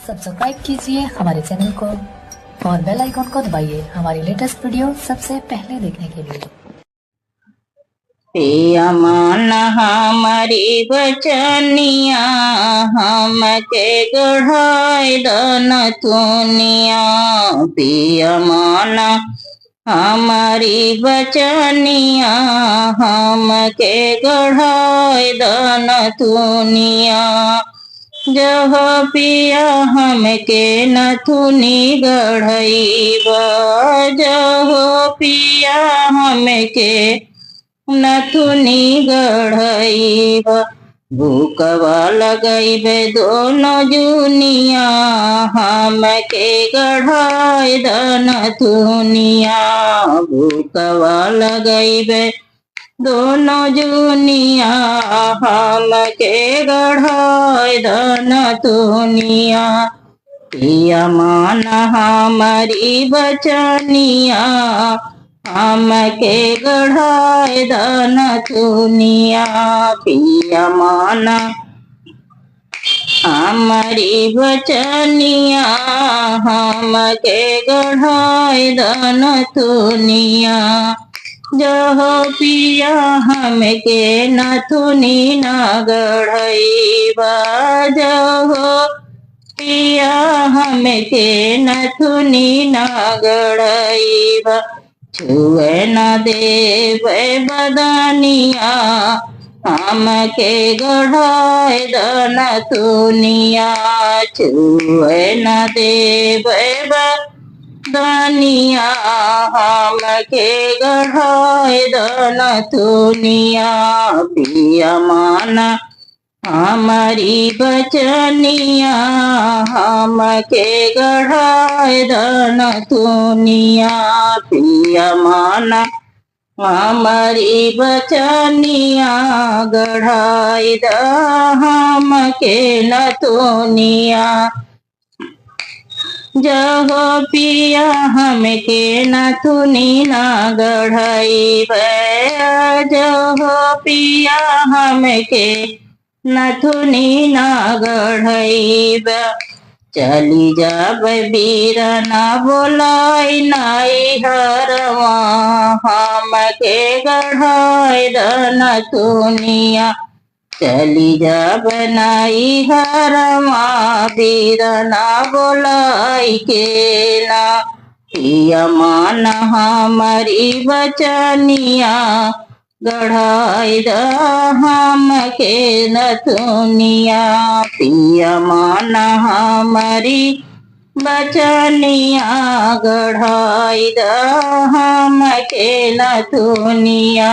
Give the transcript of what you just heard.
Subscribe कीजिए हमारे channel को और बेल आइकॉन को दबाइए हमारी लेटेस्ट वीडियो सबसे पहले देखने के लिए। पिया मान हमारी बचनिया हमके गढ़ाई दन तुनिया। पिया मान हमारी बचनिया हमके गढ़ाई दन तुनिया। जह पिया हमके नथुनी गढ़ईबा, जह पिया हमके नथुनी गढ़ईबा। भूकवा लगैबे दोनों जुनिया हमके गढ़ाई दन थुनिया। भूकवा लगैबे दोनों जुनिया हमके गढ़ाई दन थुनिया। पिया मान हमारी बचनिया हमके गढ़ाई दन थुनिया। पिया मान हमारी बचनिया हमके गढ़ाई दन थुनिया। जह पिया हमके नथुनी न गढ़ईबा, जह पिया हमके नथुनी न गढ़ईबा। छुए न देवे बदनिया हमके गढ़ाई दन थुनिया। छुए न देवे बदनिया हमके गढ़ाई दन थुनिया। पिया मान हमारी बचनिया हमके गढ़ाई दन थुनिया। पिया मान हमारी बचनिया गढ़ाई द हमके नथुनिया। जह पिया हमके नथुनी न गढ़ईबे, जह पिया हमके नथुनी न गढ़ईबे। चली जाब बीर न बोलाई नाई हरवा हमके गढ़ाई दन थुनिया। चली जाब नाई हरवा बीर न बोलाई के ना। पिया मान हमारी बचनिया गढ़ाई द हमके नथुनिया। पिया मान हमारी बचनिया गढ़ाई द हमके नथुनिया।